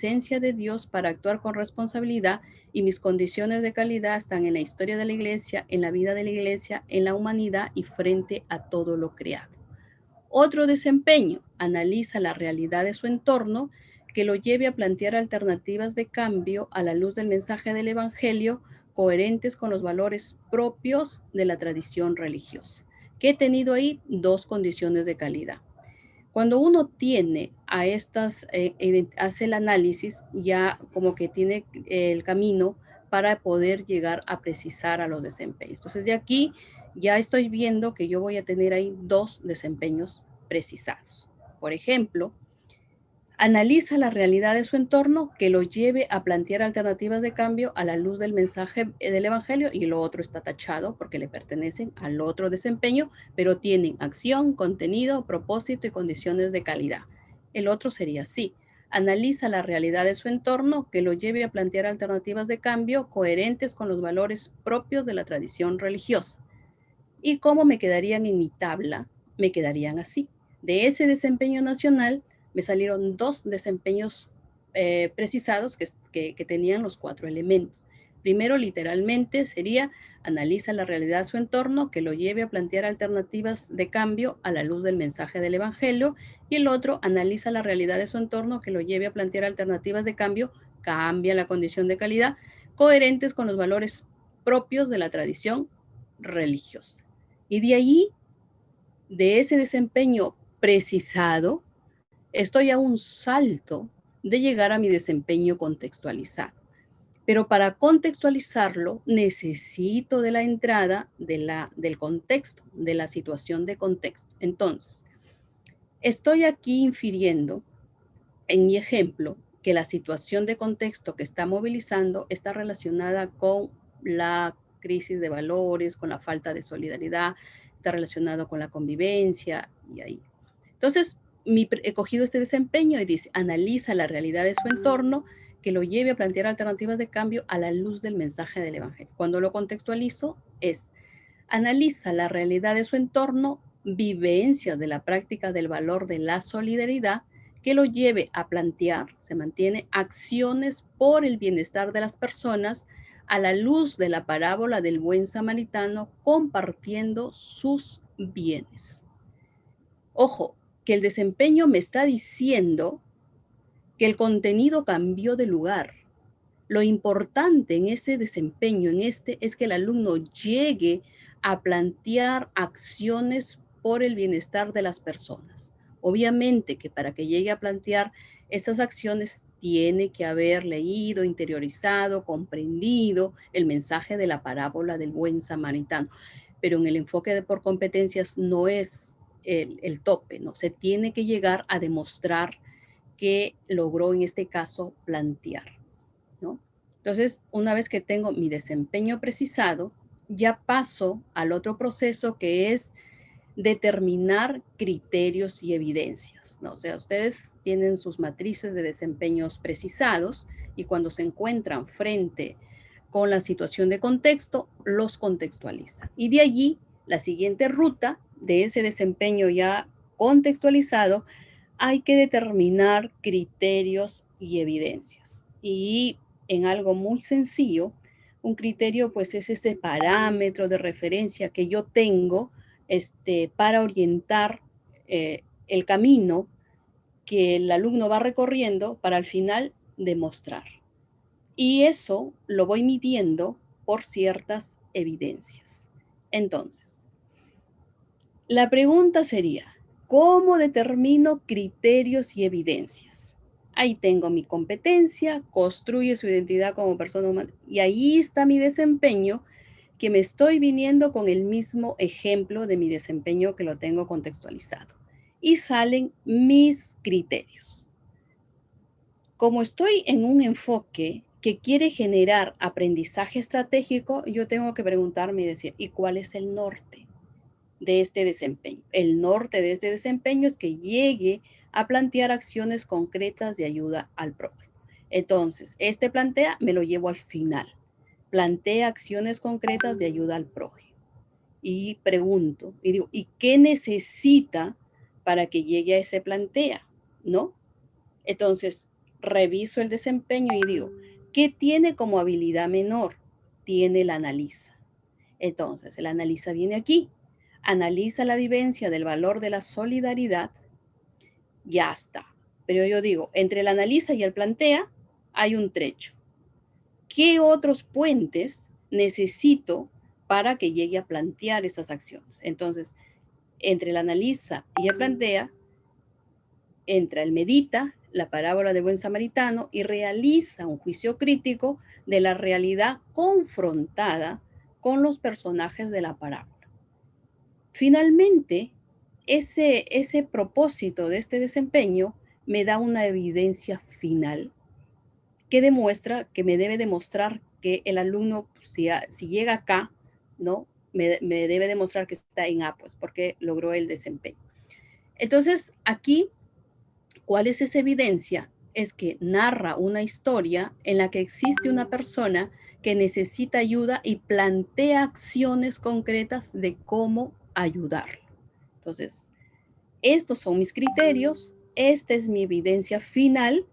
presencia de Dios para actuar con responsabilidad y mis condiciones de calidad están en la historia de la iglesia, en la vida de la iglesia, en la humanidad y frente a todo lo creado. Otro desempeño, analiza la realidad de su entorno que lo lleve a plantear alternativas de cambio a la luz del mensaje del Evangelio coherentes con los valores propios de la tradición religiosa. Que he tenido ahí dos condiciones de calidad. Cuando uno tiene a estas, hace el análisis, ya como que tiene el camino para poder llegar a precisar a los desempeños. Entonces, de aquí ya estoy viendo que yo voy a tener ahí dos desempeños precisados. Por ejemplo, analiza la realidad de su entorno que lo lleve a plantear alternativas de cambio a la luz del mensaje del Evangelio, y lo otro está tachado porque le pertenecen al otro desempeño, pero tienen acción, contenido, propósito y condiciones de calidad. El otro sería así. Analiza la realidad de su entorno que lo lleve a plantear alternativas de cambio coherentes con los valores propios de la tradición religiosa. ¿Y cómo me quedarían en mi tabla? Me quedarían así. De ese desempeño nacional me salieron dos desempeños precisados que tenían los cuatro elementos. Primero, literalmente, sería analiza la realidad de su entorno que lo lleve a plantear alternativas de cambio a la luz del mensaje del Evangelio. Y el otro, analiza la realidad de su entorno que lo lleve a plantear alternativas de cambio, cambia la condición de calidad, coherentes con los valores propios de la tradición religiosa. Y de ahí, de ese desempeño precisado, estoy a un salto de llegar a mi desempeño contextualizado. Pero para contextualizarlo necesito de la entrada del contexto, de la situación de contexto. Entonces, estoy aquí infiriendo en mi ejemplo que la situación de contexto que está movilizando está relacionada con la crisis de valores, con la falta de solidaridad, está relacionado con la convivencia y ahí. Entonces, he cogido este desempeño y dice, analiza la realidad de su entorno que lo lleve a plantear alternativas de cambio a la luz del mensaje del Evangelio. Cuando lo contextualizo es, analiza la realidad de su entorno, vivencias de la práctica del valor de la solidaridad que lo lleve a plantear, se mantiene, acciones por el bienestar de las personas a la luz de la parábola del buen samaritano compartiendo sus bienes. Ojo, que el desempeño me está diciendo que el contenido cambió de lugar. Lo importante en ese desempeño, es que el alumno llegue a plantear acciones por el bienestar de las personas. Obviamente que para que llegue a plantear esas acciones tiene que haber leído, interiorizado, comprendido el mensaje de la parábola del buen samaritano. Pero en el enfoque de por competencias no es el tope, ¿no? Se tiene que llegar a demostrar que logró en este caso plantear, ¿no? Entonces, una vez que tengo mi desempeño precisado, ya paso al otro proceso que es determinar criterios y evidencias, ¿no? O sea, ustedes tienen sus matrices de desempeños precisados y cuando se encuentran frente con la situación de contexto, los contextualizan. Y de allí, la siguiente ruta de ese desempeño ya contextualizado, hay que determinar criterios y evidencias. Y en algo muy sencillo, un criterio pues es ese parámetro de referencia que yo tengo para orientar el camino que el alumno va recorriendo para al final demostrar. Y eso lo voy midiendo por ciertas evidencias. Entonces, la pregunta sería, ¿cómo determino criterios y evidencias? Ahí tengo mi competencia, construye su identidad como persona humana y ahí está mi desempeño que me estoy viniendo con el mismo ejemplo de mi desempeño que lo tengo contextualizado. Y salen mis criterios. Como estoy en un enfoque que quiere generar aprendizaje estratégico, yo tengo que preguntarme y decir, ¿y cuál es el norte de este desempeño? El norte de este desempeño es que llegue a plantear acciones concretas de ayuda al prójimo. Entonces, plantea, me lo llevo al final. Plantea acciones concretas de ayuda al prójimo. Y pregunto, y digo, ¿y qué necesita para que llegue a ese plantea? ¿No? Entonces, reviso el desempeño y digo, ¿qué tiene como habilidad menor? Tiene el analiza. Entonces, el analiza viene aquí, analiza la vivencia del valor de la solidaridad, ya está. Pero yo digo, entre el analiza y el plantea hay un trecho. ¿Qué otros puentes necesito para que llegue a plantear esas acciones? Entonces, entre el analiza y el plantea, entra el medita, la parábola del buen samaritano, y realiza un juicio crítico de la realidad confrontada con los personajes de la parábola. Finalmente, ese propósito de este desempeño me da una evidencia final que demuestra, que me debe demostrar que el alumno, si llega acá, ¿no? Me debe demostrar que está en A, pues, porque logró el desempeño. Entonces, aquí, ¿cuál es esa evidencia? Es que narra una historia en la que existe una persona que necesita ayuda y plantea acciones concretas de cómo ayudarlo. Entonces, estos son mis criterios, esta es mi evidencia final,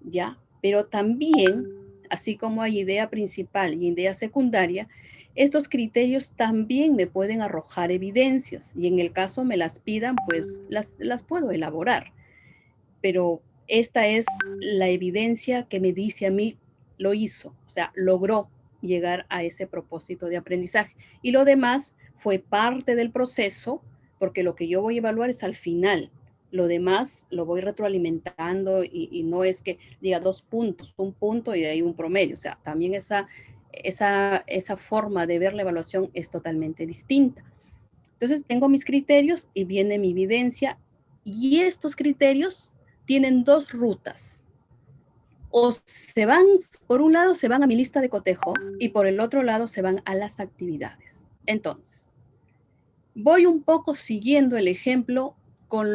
¿ya? Pero también, así como hay idea principal y idea secundaria, estos criterios también me pueden arrojar evidencias y en el caso me las pidan, pues las puedo elaborar. Pero esta es la evidencia que me dice a mí, lo hizo, o sea, logró llegar a ese propósito de aprendizaje. Y lo demás fue parte del proceso, porque lo que yo voy a evaluar es al final. Lo demás lo voy retroalimentando y no es que diga 2 puntos, un punto y de ahí un promedio. O sea, también esa forma de ver la evaluación es totalmente distinta. Entonces, tengo mis criterios y viene mi evidencia y estos criterios tienen 2 rutas. O se van, por un lado se van a mi lista de cotejo y por el otro lado se van a las actividades. Entonces, voy un poco siguiendo el ejemplo con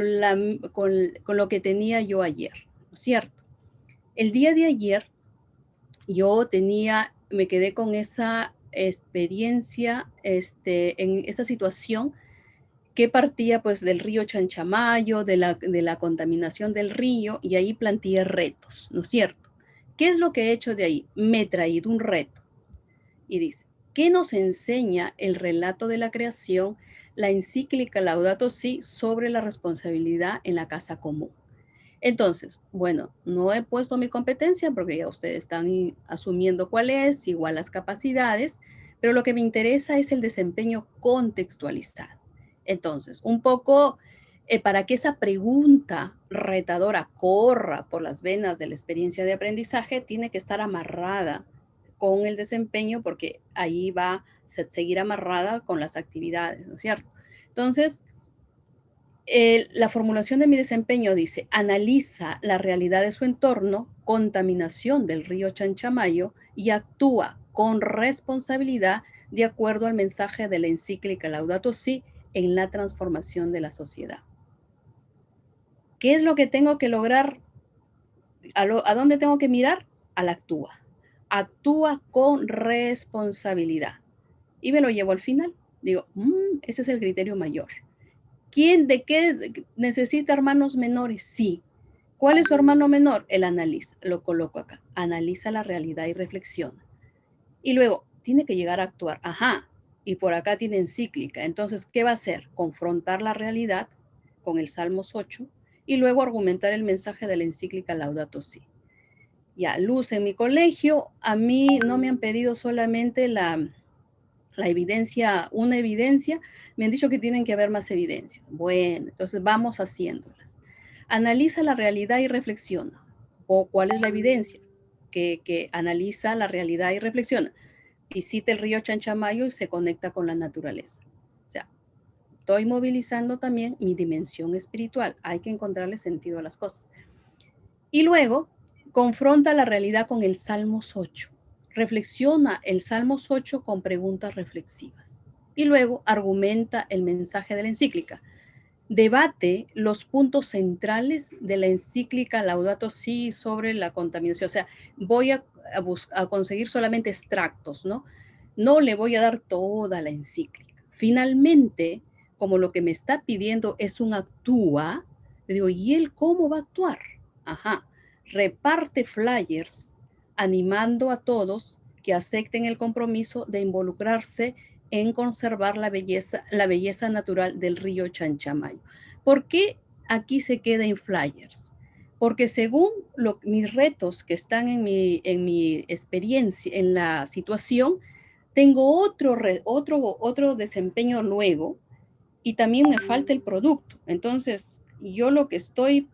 lo que tenía yo ayer, ¿no es cierto? El día de ayer yo me quedé con esa experiencia, en esa situación que partía pues del río Chanchamayo, de la contaminación del río, y ahí planteé retos, ¿no es cierto? ¿Qué es lo que he hecho de ahí? Me he traído un reto. Y dice, ¿qué nos enseña el relato de la creación, la encíclica Laudato Si, sobre la responsabilidad en la casa común? Entonces, bueno, no he puesto mi competencia porque ya ustedes están asumiendo cuál es, igual las capacidades, pero lo que me interesa es el desempeño contextualizado. Entonces, un poco para que esa pregunta retadora corra por las venas de la experiencia de aprendizaje, tiene que estar amarrada con el desempeño porque ahí va a seguir amarrada con las actividades, ¿no es cierto? Entonces, la formulación de mi desempeño dice, analiza la realidad de su entorno, contaminación del río Chanchamayo y actúa con responsabilidad de acuerdo al mensaje de la encíclica Laudato Si en la transformación de la sociedad. ¿Qué es lo que tengo que lograr? ¿A dónde tengo que mirar? Al actúa. Actúa con responsabilidad. Y me lo llevo al final. Digo, ese es el criterio mayor. ¿Quién de qué necesita hermanos menores? Sí. ¿Cuál es su hermano menor? El analiza. Lo coloco acá. Analiza la realidad y reflexiona. Y luego, tiene que llegar a actuar. Ajá. Y por acá tiene encíclica. Entonces, ¿qué va a hacer? Confrontar la realidad con el Salmos 8 y luego argumentar el mensaje de la encíclica Laudato Si. Ya, luz en mi colegio. A mí no me han pedido solamente la evidencia, una evidencia, me han dicho que tienen que haber más evidencias. Bueno, entonces vamos haciéndolas. Analiza la realidad y reflexiona. ¿O cuál es la evidencia? Que analiza la realidad y reflexiona. Visita el río Chanchamayo y se conecta con la naturaleza. O sea, estoy movilizando también mi dimensión espiritual. Hay que encontrarle sentido a las cosas. Y luego, confronta la realidad con el Salmos 8. Reflexiona el Salmos 8 con preguntas reflexivas. Y luego argumenta el mensaje de la encíclica. Debate los puntos centrales de la encíclica Laudato Si sobre la contaminación. O sea, voy a conseguir solamente extractos, ¿no? No le voy a dar toda la encíclica. Finalmente, como lo que me está pidiendo es un actúa, le digo, ¿y él cómo va a actuar? Ajá, reparte flyers animando a todos que acepten el compromiso de involucrarse en conservar la belleza natural del río Chanchamayo. ¿Por qué aquí se queda en flyers? Porque según mis retos que están en mi experiencia, en la situación, tengo otro desempeño luego y también me falta el producto. Entonces, yo lo que estoy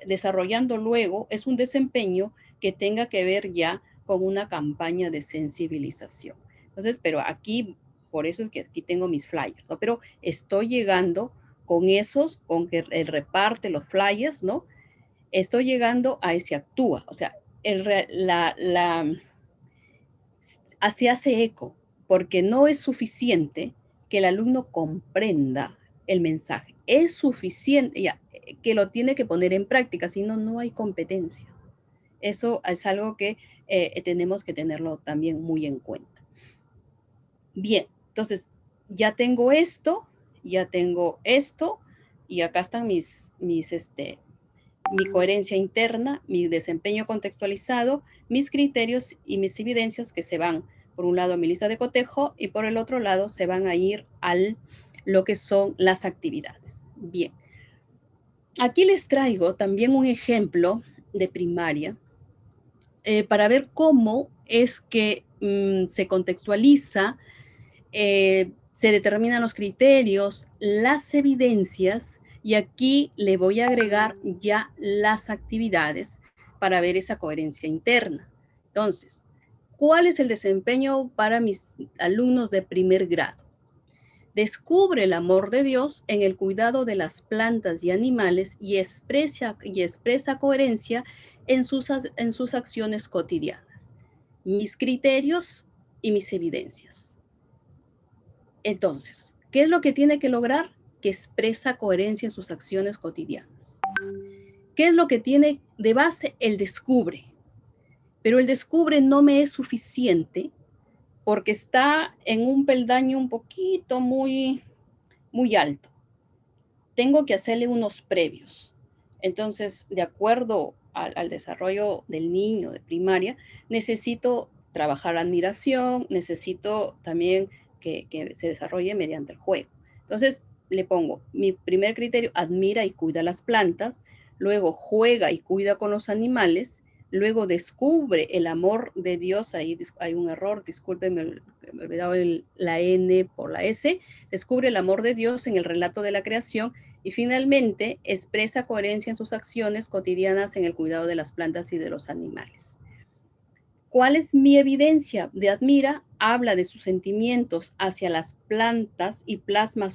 desarrollando luego es un desempeño que tenga que ver ya con una campaña de sensibilización. Entonces, pero aquí, por eso es que aquí tengo mis flyers, ¿no? Pero estoy llegando con esos, con que el reparte los flyers, ¿no? Estoy llegando a ese actúa, o sea, se hace eco, porque no es suficiente que el alumno comprenda el mensaje. Es suficiente ya, que lo tiene que poner en práctica, si no, no hay competencia. Eso es algo que tenemos que tenerlo también muy en cuenta. Bien, entonces ya tengo esto, y acá están mi coherencia interna, mi desempeño contextualizado, mis criterios y mis evidencias que se van, por un lado, a mi lista de cotejo y por el otro lado se van a ir a lo que son las actividades. Bien, aquí les traigo también un ejemplo de primaria para ver cómo es que se contextualiza, se determinan los criterios, las evidencias, y aquí le voy a agregar ya las actividades para ver esa coherencia interna. Entonces, ¿cuál es el desempeño para mis alumnos de primer grado? Descubre el amor de Dios en el cuidado de las plantas y animales y expresa coherencia en sus acciones cotidianas. Mis criterios y mis evidencias. Entonces, ¿qué es lo que tiene que lograr? Que expresa coherencia en sus acciones cotidianas. ¿Qué es lo que tiene de base? El descubre. Pero el descubre no me es suficiente porque está en un peldaño un poquito muy alto. Tengo que hacerle unos previos. Entonces, de acuerdo al desarrollo del niño de primaria, necesito trabajar admiración, necesito también que se desarrolle mediante el juego. Entonces, le pongo mi primer criterio: admira y cuida las plantas, luego juega y cuida con los animales, luego descubre el amor de Dios. Ahí hay un error, discúlpenme, me he olvidado la N por la S. Descubre el amor de Dios en el relato de la creación y finalmente expresa coherencia en sus acciones cotidianas en el cuidado de las plantas y de los animales. ¿Cuál es mi evidencia de admira? Habla de sus sentimientos hacia las plantas y plasma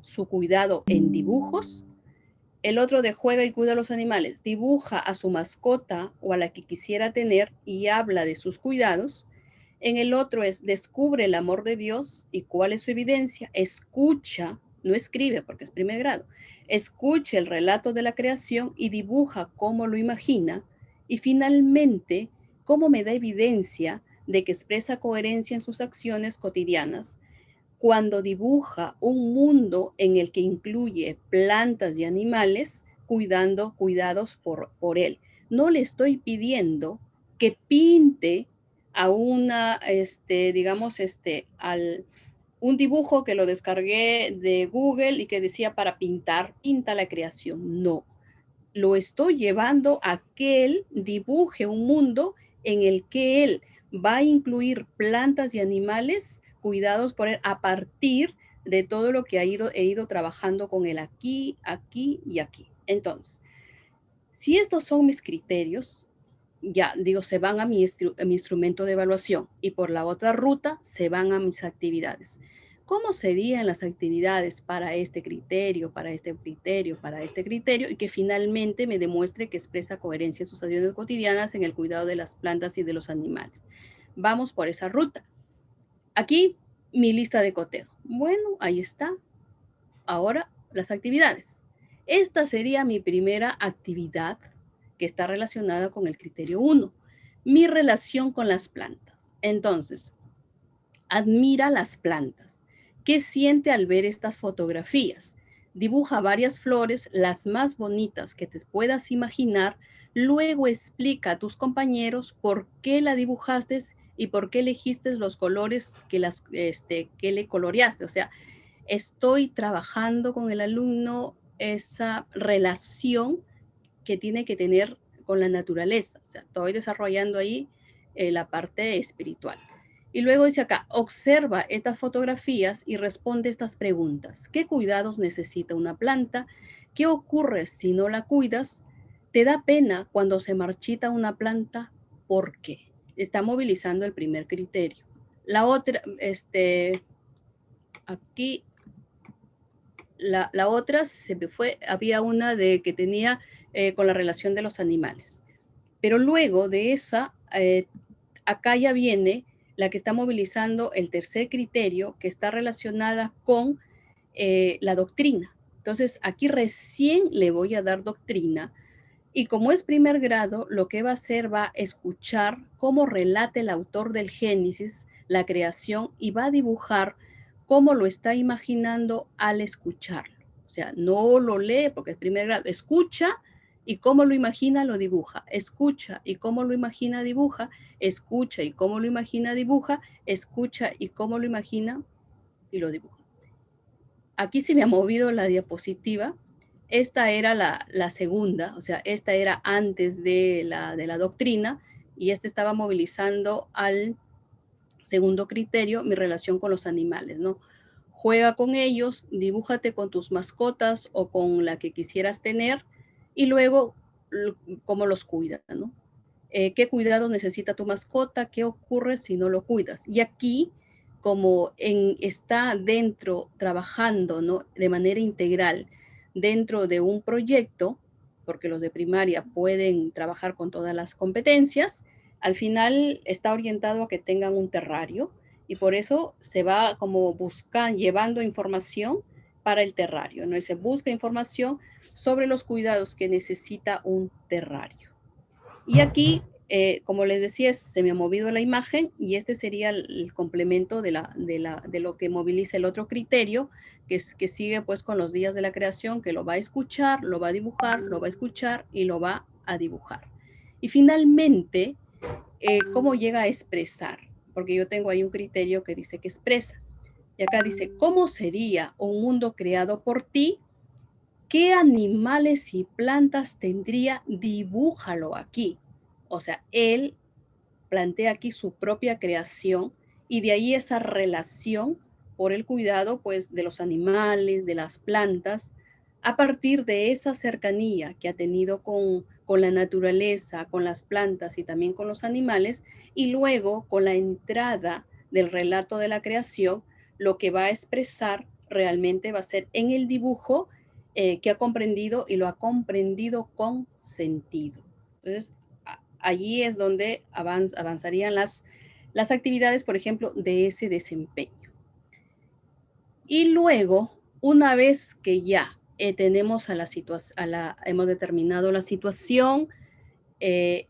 su cuidado en dibujos. El otro de juega y cuida a los animales, dibuja a su mascota o a la que quisiera tener y habla de sus cuidados. En el otro es descubre el amor de Dios. ¿Y cuál es su evidencia? Escucha, no escribe porque es primer grado, escucha el relato de la creación y dibuja cómo lo imagina. Y finalmente, cómo me da evidencia de que expresa coherencia en sus acciones cotidianas cuando dibuja un mundo en el que incluye plantas y animales cuidados por él. No le estoy pidiendo que pinte a un dibujo que lo descargué de Google y que decía para pintar, pinta la creación. No, lo estoy llevando a que él dibuje un mundo en el que él va a incluir plantas y animales cuidados por él a partir de todo lo que he ido trabajando con él aquí, aquí y aquí. Entonces, si estos son mis criterios, ya digo, se van a mi instrumento de evaluación y por la otra ruta se van a mis actividades. ¿Cómo serían las actividades para este criterio, para este criterio, para este criterio? Y que finalmente me demuestre que expresa coherencia en sus acciones cotidianas en el cuidado de las plantas y de los animales. Vamos por esa ruta. Aquí mi lista de cotejo. Bueno, ahí está. Ahora las actividades. Esta sería mi primera actividad que está relacionada con el criterio 1, mi relación con las plantas. Entonces, admira las plantas. ¿Qué siente al ver estas fotografías? Dibuja varias flores, las más bonitas que te puedas imaginar, Luego explica a tus compañeros por qué la dibujaste y por qué elegiste los colores que le coloreaste. O sea, estoy trabajando con el alumno esa relación que tiene que tener con la naturaleza. O sea, estoy desarrollando ahí la parte espiritual. Y luego dice acá, observa estas fotografías y responde estas preguntas. ¿Qué cuidados necesita una planta? ¿Qué ocurre si no la cuidas? ¿Te da pena cuando se marchita una planta? ¿Por qué? Está movilizando el primer criterio. La otra, aquí la otra se me fue, había una de que tenía con la relación de los animales. Pero luego de esa, acá ya viene la que está movilizando el tercer criterio, que está relacionada con la doctrina. Entonces, aquí recién le voy a dar doctrina. Y como es primer grado, lo que va a hacer va a escuchar cómo relata el autor del Génesis la creación y va a dibujar cómo lo está imaginando al escucharlo. O sea, no lo lee porque es primer grado, escucha y cómo lo imagina lo dibuja, escucha y cómo lo imagina dibuja, escucha y cómo lo imagina dibuja, escucha y cómo lo imagina y lo dibuja. Aquí se me ha movido la diapositiva. Esta era la segunda, o sea, esta era antes de la doctrina y este estaba movilizando al segundo criterio, mi relación con los animales, ¿no? Juega con ellos, dibújate con tus mascotas o con la que quisieras tener y luego cómo los cuidas, ¿no? ¿Qué cuidados necesita tu mascota? ¿Qué ocurre si no lo cuidas? Y aquí, como está dentro, trabajando, ¿no? De manera integral dentro de un proyecto, porque los de primaria pueden trabajar con todas las competencias, al final está orientado a que tengan un terrario y por eso se va como buscando, llevando información para el terrario, ¿no? Y se busca información sobre los cuidados que necesita un terrario. Y aquí, como les decía, se me ha movido la imagen y este sería el complemento de lo que moviliza el otro criterio, que sigue pues con los días de la creación, que lo va a escuchar, lo va a dibujar, lo va a escuchar y lo va a dibujar. Y finalmente, ¿cómo llega a expresar? Porque yo tengo ahí un criterio que dice que expresa. Y acá dice, ¿cómo sería un mundo creado por ti? ¿Qué animales y plantas tendría? Dibújalo aquí. O sea, él plantea aquí su propia creación y de ahí esa relación por el cuidado pues de los animales, de las plantas, a partir de esa cercanía que ha tenido con la naturaleza, con las plantas y también con los animales, y luego con la entrada del relato de la creación, lo que va a expresar realmente va a ser en el dibujo que ha comprendido y lo ha comprendido con sentido. Entonces, allí es donde avanzarían las actividades, por ejemplo, de ese desempeño. Y luego, una vez que ya tenemos hemos determinado la situación,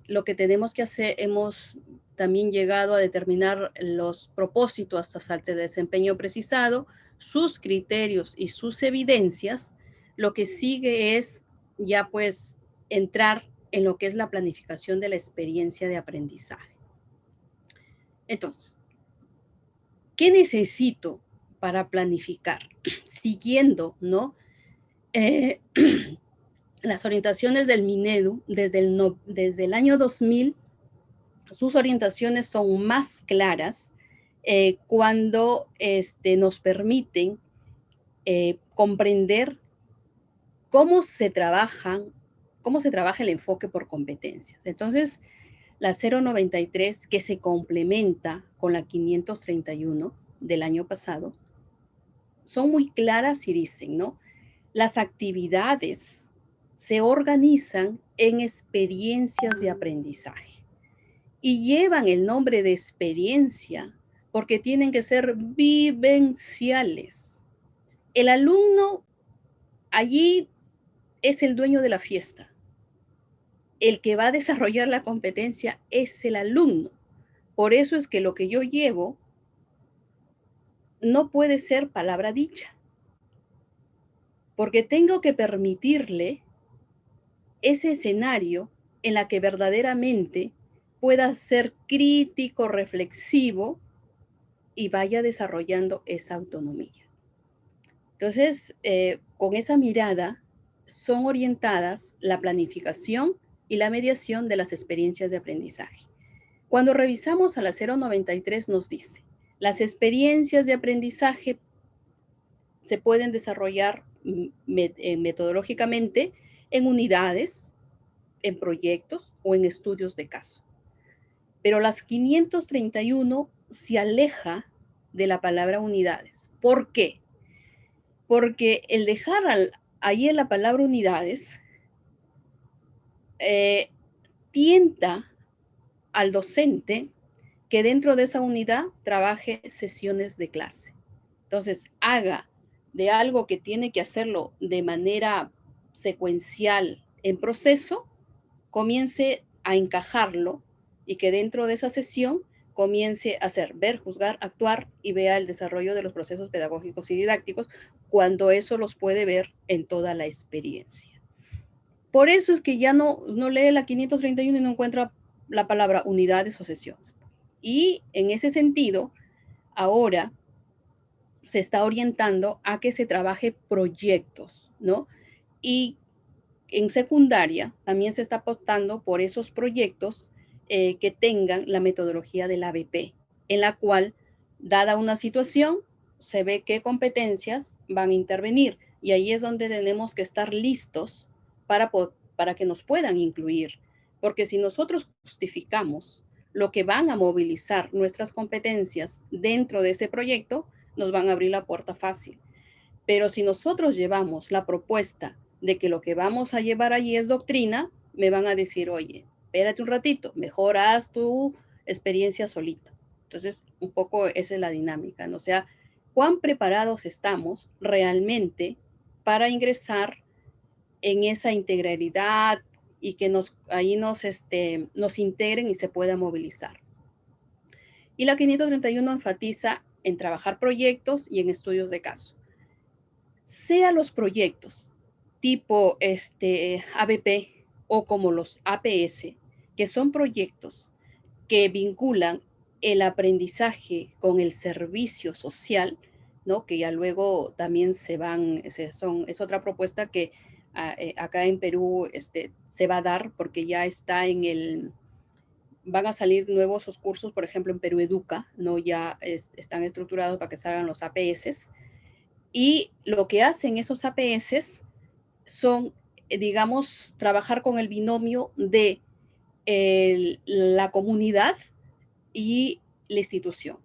lo que tenemos que hacer, hemos también llegado a determinar los propósitos hasta el desempeño precisado, sus criterios y sus evidencias. Lo que sigue es ya pues entrar en lo que es la planificación de la experiencia de aprendizaje. Entonces, ¿qué necesito para planificar? Siguiendo, ¿no? Eh, las orientaciones del Minedu desde el año 2000, sus orientaciones son más claras cuando nos permiten comprender cómo se trabaja el enfoque por competencias. Entonces, la 093, que se complementa con la 531 del año pasado, son muy claras y dicen, ¿no? Las actividades se organizan en experiencias de aprendizaje y llevan el nombre de experiencia porque tienen que ser vivenciales. El alumno allí es el dueño de la fiesta. El que va a desarrollar la competencia es el alumno. Por eso es que lo que yo llevo no puede ser palabra dicha, porque tengo que permitirle ese escenario en la que verdaderamente pueda ser crítico, reflexivo y vaya desarrollando esa autonomía. Entonces, con esa mirada son orientadas la planificación y la mediación de las experiencias de aprendizaje. Cuando revisamos a la 093 nos dice, las experiencias de aprendizaje se pueden desarrollar metodológicamente en unidades, en proyectos o en estudios de caso. Pero las 531 se aleja de la palabra unidades. ¿Por qué? Porque el dejar ahí en la palabra unidades tienta al docente que dentro de esa unidad trabaje sesiones de clase. Entonces, haga de algo que tiene que hacerlo de manera secuencial en proceso, comience a encajarlo y que dentro de esa sesión comience a hacer, ver, juzgar, actuar y vea el desarrollo de los procesos pedagógicos y didácticos cuando eso los puede ver en toda la experiencia. Por eso es que ya no lee la 531 y no encuentra la palabra unidades o sesiones. Y en ese sentido, ahora se está orientando a que se trabaje proyectos, ¿no? Y en secundaria también se está apostando por esos proyectos que tengan la metodología del ABP, en la cual, dada una situación, se ve qué competencias van a intervenir. Y ahí es donde tenemos que estar listos para que nos puedan incluir. Porque si nosotros justificamos lo que van a movilizar nuestras competencias dentro de ese proyecto, nos van a abrir la puerta fácil. Pero si nosotros llevamos la propuesta de que lo que vamos a llevar allí es doctrina, me van a decir, oye, espérate un ratito, mejor haz tu experiencia solita. Entonces, un poco esa es la dinámica, ¿no? O sea, cuán preparados estamos realmente para ingresar en esa integralidad y que ahí nos integren y se pueda movilizar. Y la 531 enfatiza en trabajar proyectos y en estudios de caso. Sea los proyectos tipo ABP o como los APS, que son proyectos que vinculan el aprendizaje con el servicio social, ¿no? Que ya luego también es otra propuesta que acá en Perú se va a dar porque ya está van a salir nuevos cursos, por ejemplo en Perú Educa, ¿no? Ya están estructurados para que salgan los APS. Y lo que hacen esos APS son, digamos, trabajar con el binomio de la comunidad y la institución.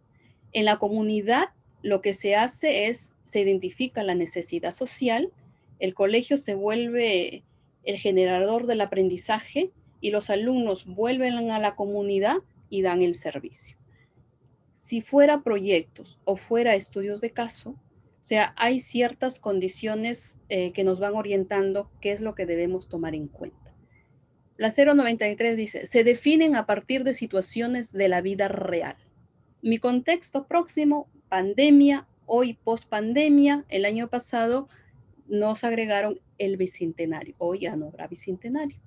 En la comunidad lo que se hace es, se identifica la necesidad social, el colegio se vuelve el generador del aprendizaje y los alumnos vuelven a la comunidad y dan el servicio. Si fuera proyectos o fuera estudios de caso, o sea, hay ciertas condiciones que nos van orientando qué es lo que debemos tomar en cuenta. La 093 dice, se definen a partir de situaciones de la vida real. Mi contexto próximo, pandemia, hoy post-pandemia, el año pasado nos agregaron el bicentenario. Hoy ya no habrá bicentenario.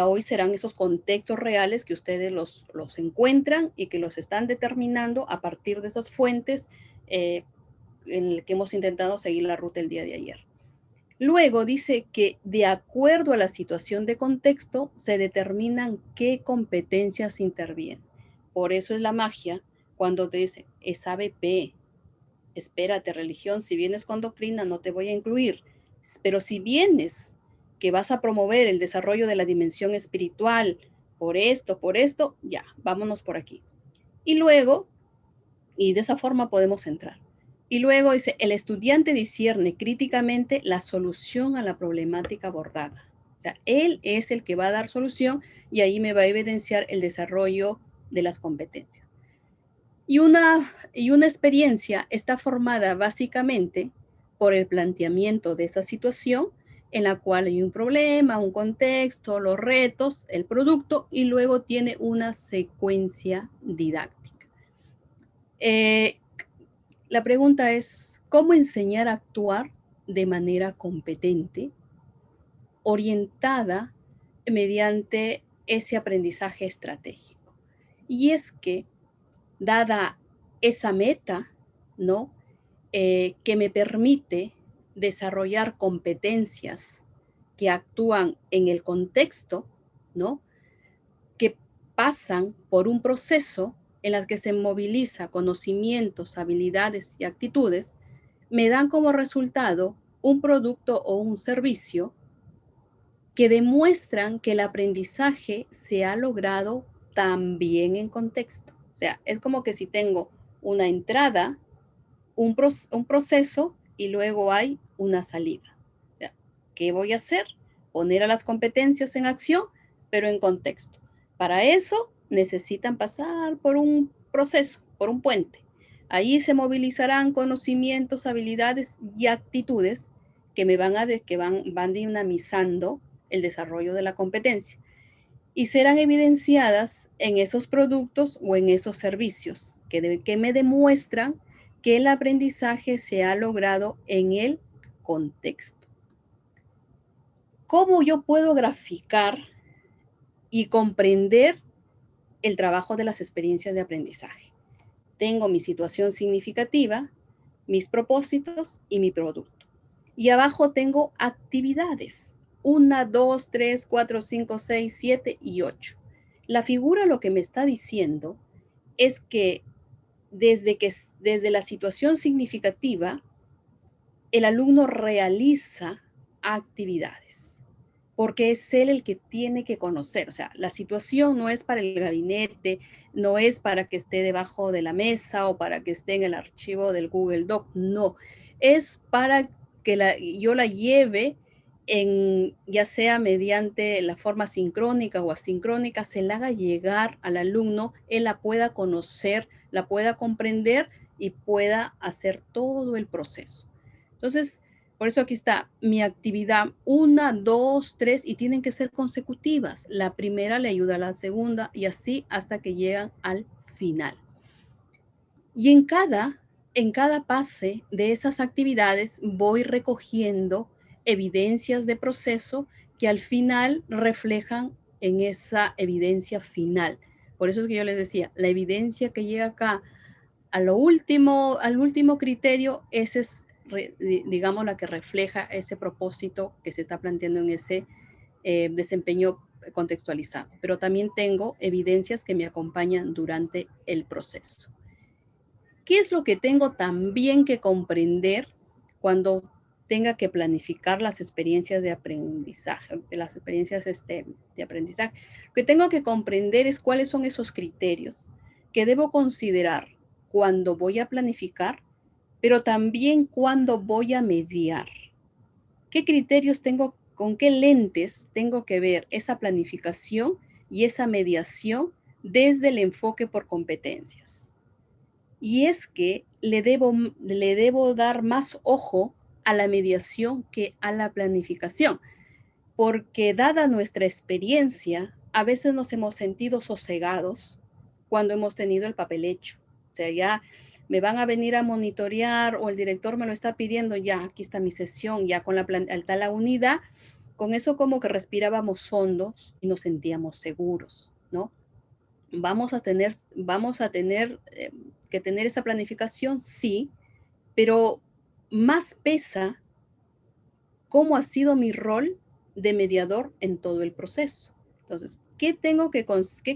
Hoy serán esos contextos reales que ustedes los encuentran y que los están determinando a partir de esas fuentes en el que hemos intentado seguir la ruta el día de ayer. Luego dice que de acuerdo a la situación de contexto se determinan qué competencias intervienen. Por eso es la magia cuando te dicen, es ABP, espérate, religión, si vienes con doctrina no te voy a incluir, pero si vienes que vas a promover el desarrollo de la dimensión espiritual por esto, ya, vámonos por aquí. Y luego, y de esa forma podemos entrar. Y luego dice, el estudiante discierne críticamente la solución a la problemática abordada. O sea, él es el que va a dar solución y ahí me va a evidenciar el desarrollo de las competencias. Y una experiencia está formada básicamente por el planteamiento de esa situación en la cual hay un problema, un contexto, los retos, el producto y luego tiene una secuencia didáctica. La pregunta es, ¿cómo enseñar a actuar de manera competente, orientada mediante ese aprendizaje estratégico. Y es que, dada esa meta, ¿no? Que me permite desarrollar competencias que actúan en el contexto, ¿no? Que pasan por un proceso en las que se moviliza conocimientos, habilidades y actitudes, me dan como resultado un producto o un servicio que demuestran que el aprendizaje se ha logrado también en contexto. O sea, es como que si tengo una entrada, un proceso y luego hay una salida. O sea, ¿qué voy a hacer? Poner a las competencias en acción, pero en contexto. Para eso necesitan pasar por un proceso, por un puente. Ahí se movilizarán conocimientos, habilidades y actitudes que van dinamizando el desarrollo de la competencia y serán evidenciadas en esos productos o en esos servicios que me demuestran que el aprendizaje se ha logrado en el contexto. ¿Cómo yo puedo graficar y comprender el trabajo de las experiencias de aprendizaje? Tengo mi situación significativa, mis propósitos y mi producto. Y abajo tengo actividades. 1, 2, 3, 4, 5, 6, 7 y 8. La figura lo que me está diciendo es que desde la situación significativa, el alumno realiza actividades, porque es él el que tiene que conocer. O sea, la situación no es para el gabinete, no es para que esté debajo de la mesa o para que esté en el archivo del Google Doc, no. Es para que yo la lleve ya sea mediante la forma sincrónica o asincrónica, se la haga llegar al alumno, él la pueda conocer, la pueda comprender y pueda hacer todo el proceso. Entonces, por eso aquí está mi actividad 1, 2, 3 y tienen que ser consecutivas. La primera le ayuda a la segunda y así hasta que llegan al final. Y en cada pase de esas actividades voy recogiendo evidencias de proceso que al final reflejan en esa evidencia final. Por eso es que yo les decía, la evidencia que llega acá al último criterio, ese es, digamos, la que refleja ese propósito que se está planteando en ese desempeño contextualizado. Pero también tengo evidencias que me acompañan durante el proceso. ¿Qué es lo que tengo también que comprender cuando tenga que planificar las experiencias de aprendizaje, las experiencias de aprendizaje? Lo que tengo que comprender es cuáles son esos criterios que debo considerar cuando voy a planificar, pero también cuando voy a mediar. ¿Qué criterios tengo, con qué lentes tengo que ver esa planificación y esa mediación desde el enfoque por competencias? Y es que le debo dar más ojo a la mediación que a la planificación, porque dada nuestra experiencia, a veces nos hemos sentido sosegados cuando hemos tenido el papel hecho. O sea, ya me van a venir a monitorear o el director me lo está pidiendo, ya aquí está mi sesión, ya con la unidad, con eso como que respirábamos hondos y nos sentíamos seguros, ¿no? Vamos a tener que tener esa planificación, sí, pero más pesa cómo ha sido mi rol de mediador en todo el proceso. Entonces, ¿qué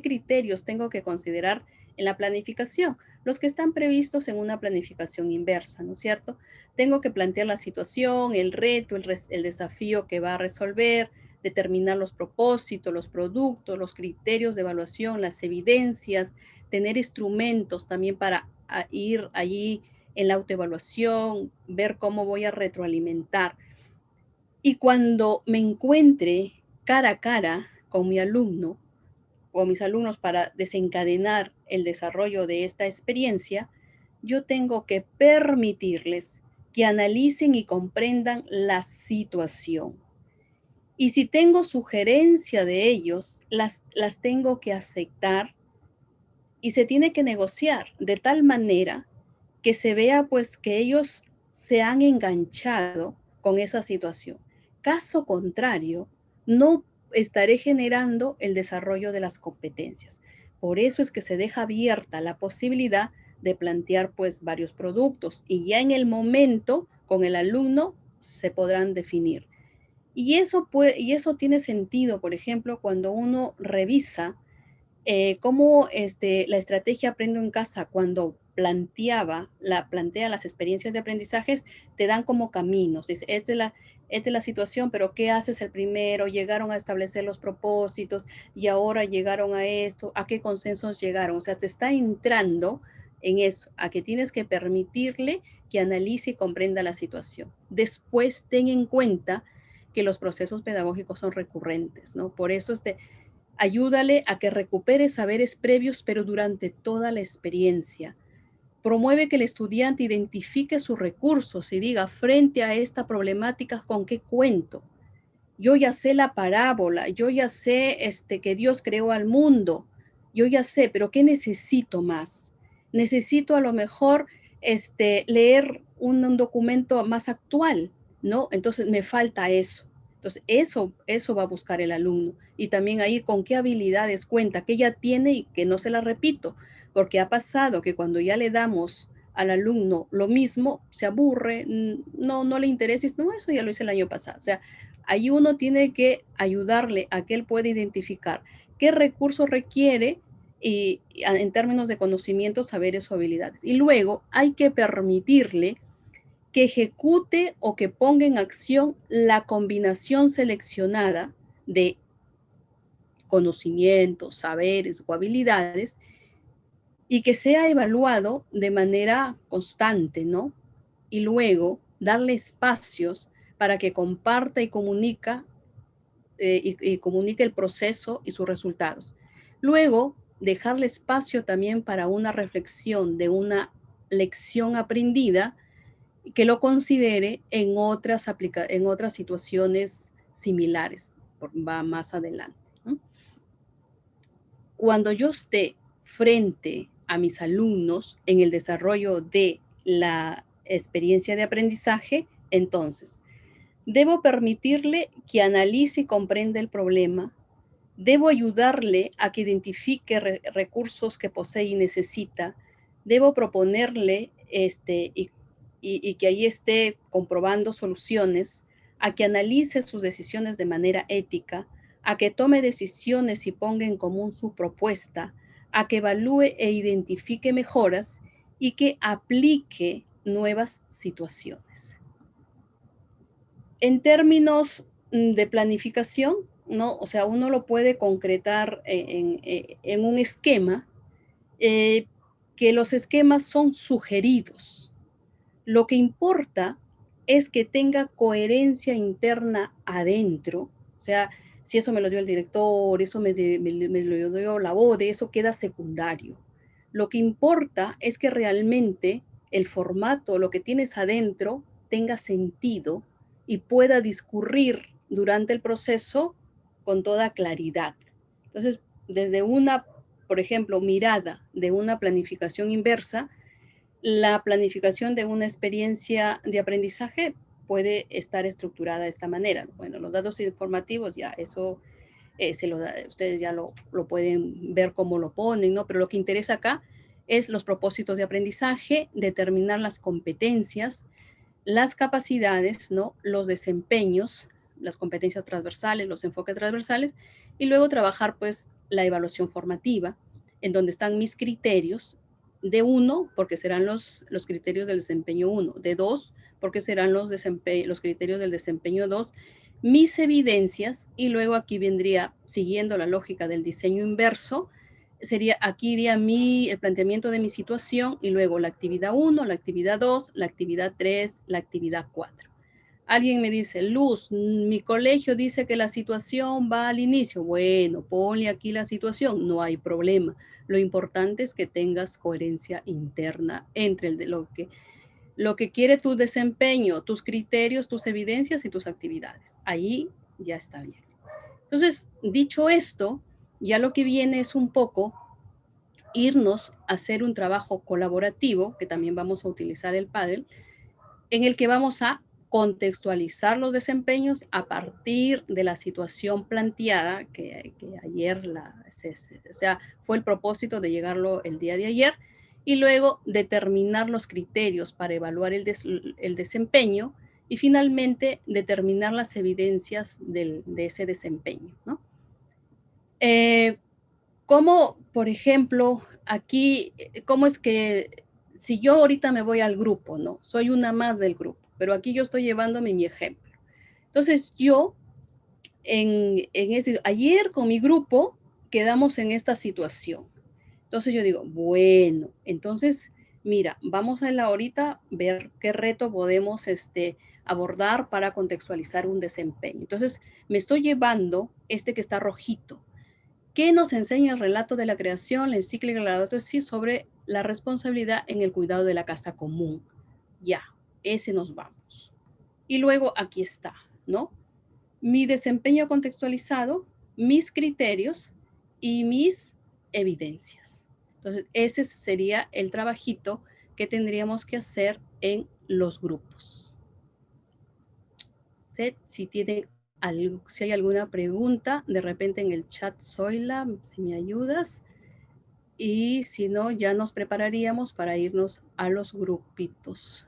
criterios tengo que considerar en la planificación? Los que están previstos en una planificación inversa, ¿no es cierto? Tengo que plantear la situación, el reto, el desafío que va a resolver, determinar los propósitos, los productos, los criterios de evaluación, las evidencias, tener instrumentos también para ir allí en la autoevaluación, ver cómo voy a retroalimentar. Y cuando me encuentre cara a cara con mi alumno o mis alumnos para desencadenar el desarrollo de esta experiencia, yo tengo que permitirles que analicen y comprendan la situación. Y si tengo sugerencia de ellos, las tengo que aceptar y se tiene que negociar de tal manera que se vea pues que ellos se han enganchado con esa situación. Caso contrario, no estaré generando el desarrollo de las competencias. Por eso es que se deja abierta la posibilidad de plantear pues varios productos y ya en el momento con el alumno se podrán definir. Y eso tiene sentido, por ejemplo, cuando uno revisa cómo la estrategia Aprendo en Casa, cuando plantea las experiencias de aprendizajes, te dan como caminos. Dice, esta es la situación, pero ¿qué haces el primero? Llegaron a establecer los propósitos y ahora llegaron a esto, ¿a qué consensos llegaron? O sea, te está entrando en eso, a que tienes que permitirle que analice y comprenda la situación. Después, ten en cuenta que los procesos pedagógicos son recurrentes, ¿no? Por eso ayúdale a que recupere saberes previos, pero durante toda la experiencia. Promueve que el estudiante identifique sus recursos y diga, frente a esta problemática, ¿con qué cuento? Yo ya sé la parábola, yo ya sé que Dios creó al mundo, yo ya sé, pero ¿qué necesito más? Necesito a lo mejor leer un documento más actual, ¿no? Entonces me falta eso. Entonces eso va a buscar el alumno. Y también ahí con qué habilidades cuenta, que ya tiene y que no se la repito, porque ha pasado que cuando ya le damos al alumno lo mismo, se aburre, no le interesa, no, eso ya lo hice el año pasado. O sea, ahí uno tiene que ayudarle a que él pueda identificar qué recursos requiere y en términos de conocimientos, saberes o habilidades. Y luego hay que permitirle que ejecute o que ponga en acción la combinación seleccionada de conocimientos, saberes o habilidades y que sea evaluado de manera constante, ¿no? Y luego darle espacios para que comparta y comunique el proceso y sus resultados. Luego, dejarle espacio también para una reflexión de una lección aprendida que lo considere en otras situaciones similares, va más adelante, ¿no? Cuando yo esté frente a mis alumnos en el desarrollo de la experiencia de aprendizaje, entonces debo permitirle que analice y comprenda el problema. Debo ayudarle a que identifique recursos que posee y necesita. Debo proponerle y que ahí esté comprobando soluciones, a que analice sus decisiones de manera ética, a que tome decisiones y ponga en común su propuesta, a que evalúe e identifique mejoras y que aplique nuevas situaciones. En términos de planificación, ¿no? O sea, uno lo puede concretar en un esquema, eh, que los esquemas son sugeridos. Lo que importa es que tenga coherencia interna adentro. O sea, si eso me lo dio el director, eso me lo dio la BODE, eso queda secundario. Lo que importa es que realmente el formato, lo que tienes adentro, tenga sentido y pueda discurrir durante el proceso con toda claridad. Entonces, desde una, por ejemplo, mirada de una planificación inversa, la planificación de una experiencia de aprendizaje puede estar estructurada de esta manera. Bueno, los datos informativos ya eso ustedes ya lo pueden ver cómo lo ponen, ¿no? Pero lo que interesa acá es los propósitos de aprendizaje, determinar las competencias, las capacidades, ¿no? Los desempeños, las competencias transversales, los enfoques transversales, y luego trabajar pues la evaluación formativa, en donde están mis criterios de 1, porque serán los criterios del desempeño 1, de 2, porque serán los criterios del desempeño 2, mis evidencias, y luego aquí vendría, siguiendo la lógica del diseño inverso, aquí iría el planteamiento de mi situación y luego la actividad 1, la actividad 2, la actividad 3, la actividad 4. Alguien me dice, Luz, mi colegio dice que la situación va al inicio. Bueno, ponle aquí la situación, no hay problema. Lo importante es que tengas coherencia interna entre lo que quiere tu desempeño, tus criterios, tus evidencias y tus actividades. Ahí ya está bien. Entonces, dicho esto, ya lo que viene es un poco irnos a hacer un trabajo colaborativo, que también vamos a utilizar el Padel, en el que vamos a contextualizar los desempeños a partir de la situación planteada, que ayer, o sea, fue el propósito de llegarlo el día de ayer, y luego determinar los criterios para evaluar el desempeño y finalmente determinar las evidencias de ese desempeño, ¿no? Como, por ejemplo, aquí, cómo es que si yo ahorita me voy al grupo, ¿no? Soy una más del grupo, pero aquí yo estoy llevándome mi ejemplo. Entonces yo, ayer con mi grupo quedamos en esta situación. Entonces yo digo, bueno, entonces, mira, vamos a ahorita ver qué reto podemos abordar para contextualizar un desempeño. Entonces me estoy llevando que está rojito. ¿Qué nos enseña el relato de la creación, la encíclica de Laudato Si sobre la responsabilidad en el cuidado de la casa común? Ya, ese nos vamos. Y luego aquí está, ¿no? Mi desempeño contextualizado, mis criterios y mis evidencias. Entonces, ese sería el trabajito que tendríamos que hacer en los grupos. Si tienen si hay alguna pregunta, de repente en el chat, Zoila, si me ayudas. Y si no, ya nos prepararíamos para irnos a los grupitos.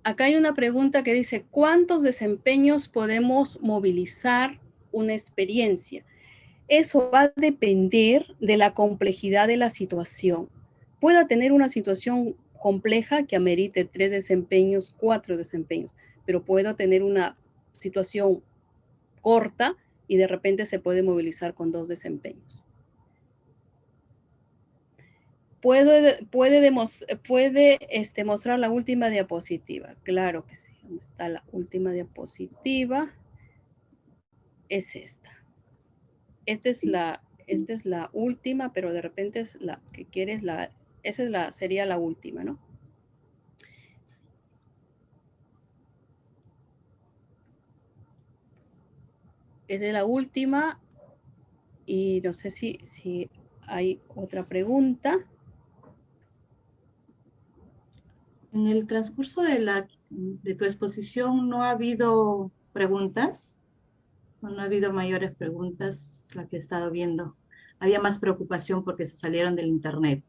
Acá hay una pregunta que dice, ¿cuántos desempeños podemos movilizar una experiencia? Eso va a depender de la complejidad de la situación. Pueda tener una situación compleja que amerite 3 desempeños, 4 desempeños, pero puedo tener una situación corta y de repente se puede movilizar con 2 desempeños. Puede mostrar la última diapositiva. Claro que sí. ¿Dónde está la última diapositiva? Es esta. Esta es la última, pero de repente es la que quieres, sería la última, ¿no? Esa es la última y no sé si hay otra pregunta. En el transcurso de tu exposición no ha habido preguntas, no ha habido mayores preguntas, la que he estado viendo. Había más preocupación porque se salieron del internet.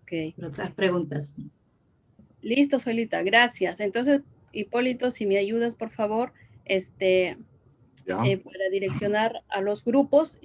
Ok. Pero otras preguntas. Listo, Solita, gracias. Entonces, Hipólito, si me ayudas, por favor, para direccionar a los grupos.